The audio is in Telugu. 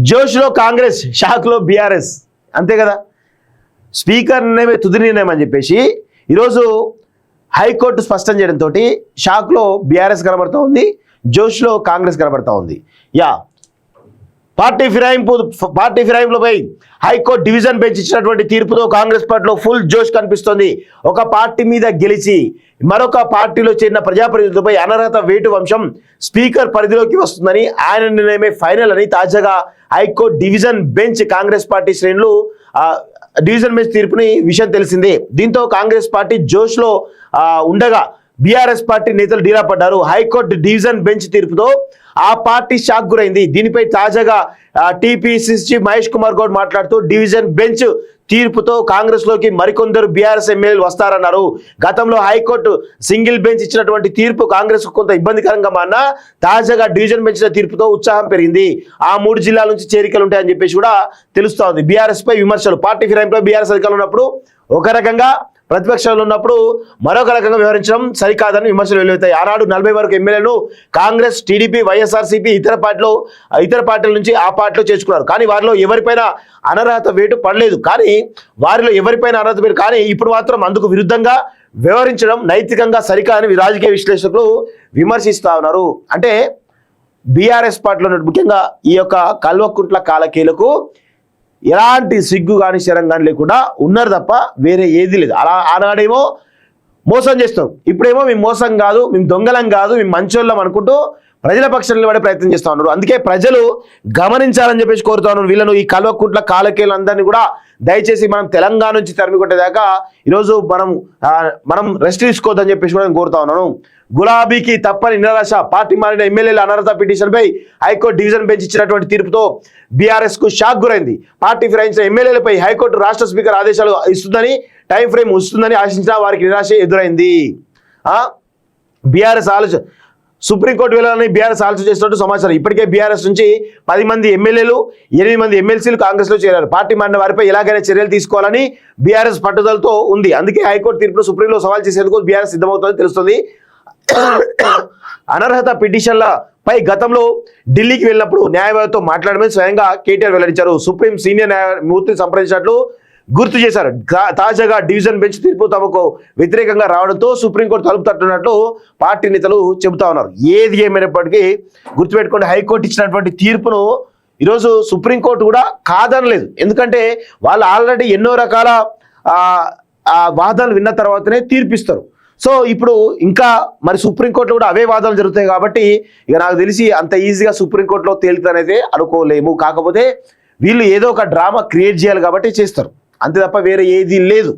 జోష్లో కాంగ్రెస్, షాక్లో బీఆర్ఎస్. అంతే కదా, స్పీకర్ నిర్ణయమే తుది నిర్ణయం అని చెప్పేసి ఈరోజు హైకోర్టు స్పష్టం చేయడంతో షాక్లో బీఆర్ఎస్ కనబడుతూ ఉంది, జోష్లో కాంగ్రెస్ కనబడుతూ ఉంది. పార్టీ ఫిరాయింపులపై హైకోర్టు డివిజన్ బెంచ్ ఇచ్చినటువంటి తీర్పుతో కాంగ్రెస్ పార్టీలో ఫుల్ జోష్ కనిపిస్తోంది. ఒక పార్టీ మీద గెలిచి మరొక పార్టీలో చేరిన ప్రజాప్రతినిధులపై అనర్హత వేటు వంశం స్పీకర్ పరిధిలోకి వస్తుందని, ఆయన నిర్ణయమే ఫైనల్ అని తాజాగా high court division bench Congress party శ్రేణులు డివిజన్ బెంచ్ తీర్పుని విషయం తెలిసిందే. దీంతో కాంగ్రెస్ పార్టీ జోష్లో ఉండగా బీఆర్ఎస్ పార్టీ నేతలు డీలా పడ్డారు. హైకోర్టు డివిజన్ బెంచ్ తీర్పుతో ఆ పార్టీ షాక్ గురైంది. దీనిపై తాజాగా టీపీసీసీ మహేష్ కుమార్ గౌడ్ మాట్లాడుతూ డివిజన్ బెంచ్ తీర్పుతో కాంగ్రెస్ లోకి మరికొందరు బీఆర్ఎస్ ఎమ్మెల్యేలు వస్తారన్నారు. గతంలో హైకోర్టు సింగిల్ బెంచ్ ఇచ్చినటువంటి తీర్పు కాంగ్రెస్ కు కొంత ఇబ్బందికరంగా మారినా తాజాగా డివిజన్ బెంచ్ తీర్పుతో ఉత్సాహం పెరిగింది. ఆ 3 జిల్లాల నుంచి చేరికలు ఉంటాయని చెప్పేసి కూడా తెలుస్తా ఉంది. బీఆర్ఎస్ పై విమర్శలు, పార్టీ ఫిరాయింపులో బీఆర్ఎస్ అధికారులు ఉన్నప్పుడు ఒక రకంగా, ప్రతిపక్షంలో ఉన్నప్పుడు మరొక రకంగా వ్యవహరించడం సరికాదని విమర్శలు వెలువెత్తాయి. ఆనాడు 40 వరకు ఎమ్మెల్యేలు కాంగ్రెస్, టీడీపీ, వైఎస్ఆర్సీపీ ఇతర పార్టీల నుంచి ఆ పార్టీలో చేర్చుకున్నారు. కానీ వారిలో ఎవరిపైన అనర్హత వేటు పడలేదు. కానీ ఇప్పుడు మాత్రం అందుకు విరుద్ధంగా వ్యవహరించడం నైతికంగా సరికాదని రాజకీయ విశ్లేషకులు విమర్శిస్తా ఉన్నారు. అంటే బీఆర్ఎస్ పార్టీలో ముఖ్యంగా ఈ యొక్క కల్వకుంట్ల కాలకేలకు ఎలాంటి సిగ్గు కానీ శరం కానీ లేకుండా ఉన్నారు తప్ప వేరే ఏది లేదు. అలా ఆనాడేమో మోసం చేస్తాం, ఇప్పుడేమో మేము మోసం కాదు, మేము దొంగలం కాదు, మేము మంచోళ్ళం అనుకుంటూ ప్రజల పక్షాన్ని నిలబడే ప్రయత్నం చేస్తూ ఉన్నారు. అందుకే ప్రజలు గమనించాలని చెప్పేసి కోరుతా ఉన్నారు. వీళ్ళను, ఈ కల్వకుంట్ల కాలకేలందరినీ కూడా దయచేసి మనం తెలంగాణ నుంచి తరిమి కొట్టేదాకా ఈరోజు మనం రెస్ట్ తీసుకోవద్దని చెప్పేసి కూడా నేను కోరుతా ఉన్నాను. గులాబీకి తప్పని నిరాశ, పార్టీ మారిన ఎమ్మెల్యేల అనర్హత పిటిషన్పై హైకోర్టు డివిజన్ బెంచ్ ఇచ్చినటువంటి తీర్పుతో బీఆర్ఎస్ కు షాక్ గురైంది. పార్టీ ఫిరాయించిన ఎమ్మెల్యేలపై హైకోర్టు రాష్ట్ర స్పీకర్ ఆదేశాలు ఇస్తుందని, టైం ఫ్రేమ్ వస్తుందని ఆశించిన వారికి నిరాశ ఎదురైంది. బీఆర్ఎస్ ఆలోచన, సుప్రీంకోర్టు వెళ్ళాలని బీఆర్ఎస్ ఆలోచన చేస్తున్నట్టు సమాచారం. ఇప్పటికే బీఆర్ఎస్ నుంచి 10 మంది ఎమ్మెల్యేలు, 8 మంది ఎమ్మెల్సీలు కాంగ్రెస్ లో చేరారు. పార్టీ మారిన వారిపై ఎలాగైనా చర్యలు తీసుకోవాలని బీఆర్ఎస్ పట్టుదలతో ఉంది. అందుకే హైకోర్టు తీర్పును సుప్రీంలో సవాల్ చేసేందుకు బీఆర్ఎస్ సిద్ధమవుతుందని తెలుస్తుంది. అనర్హత పిటిషన్లపై గతంలో ఢిల్లీకి వెళ్ళినప్పుడు న్యాయవాదితో మాట్లాడమని స్వయంగా కేటీఆర్ వెల్లడించారు. సుప్రీం సీనియర్ న్యాయమూర్తిని సంప్రదించినట్లు గుర్తు చేశారు. తాజాగా డివిజన్ బెంచ్ తీర్పు తమకు వ్యతిరేకంగా రావడంతో సుప్రీంకోర్టు తలుపు తట్టున్నట్లు పార్టీ నేతలు చెబుతా ఉన్నారు. ఏది ఏమైనప్పటికీ గుర్తుపెట్టుకోండి, హైకోర్టు ఇచ్చినటువంటి తీర్పును ఈరోజు సుప్రీంకోర్టు కూడా కాదనలేదు. ఎందుకంటే వాళ్ళు ఆల్రెడీ ఎన్నో రకాల వాదనలు విన్న తర్వాతనే తీర్పిస్తారు. సో ఇప్పుడు ఇంకా మరి సుప్రీంకోర్టులో కూడా అవే వాదనలు జరుగుతాయి కాబట్టి ఇక నాకు తెలిసి అంత ఈజీగా సుప్రీంకోర్టులో తేలుతానైతే అనుకోలేము. కాకపోతే వీళ్ళు ఏదో ఒక డ్రామా క్రియేట్ చేయాలి కాబట్టి చేస్తారు, అంతే తప్ప వేరే ఏది లేదు.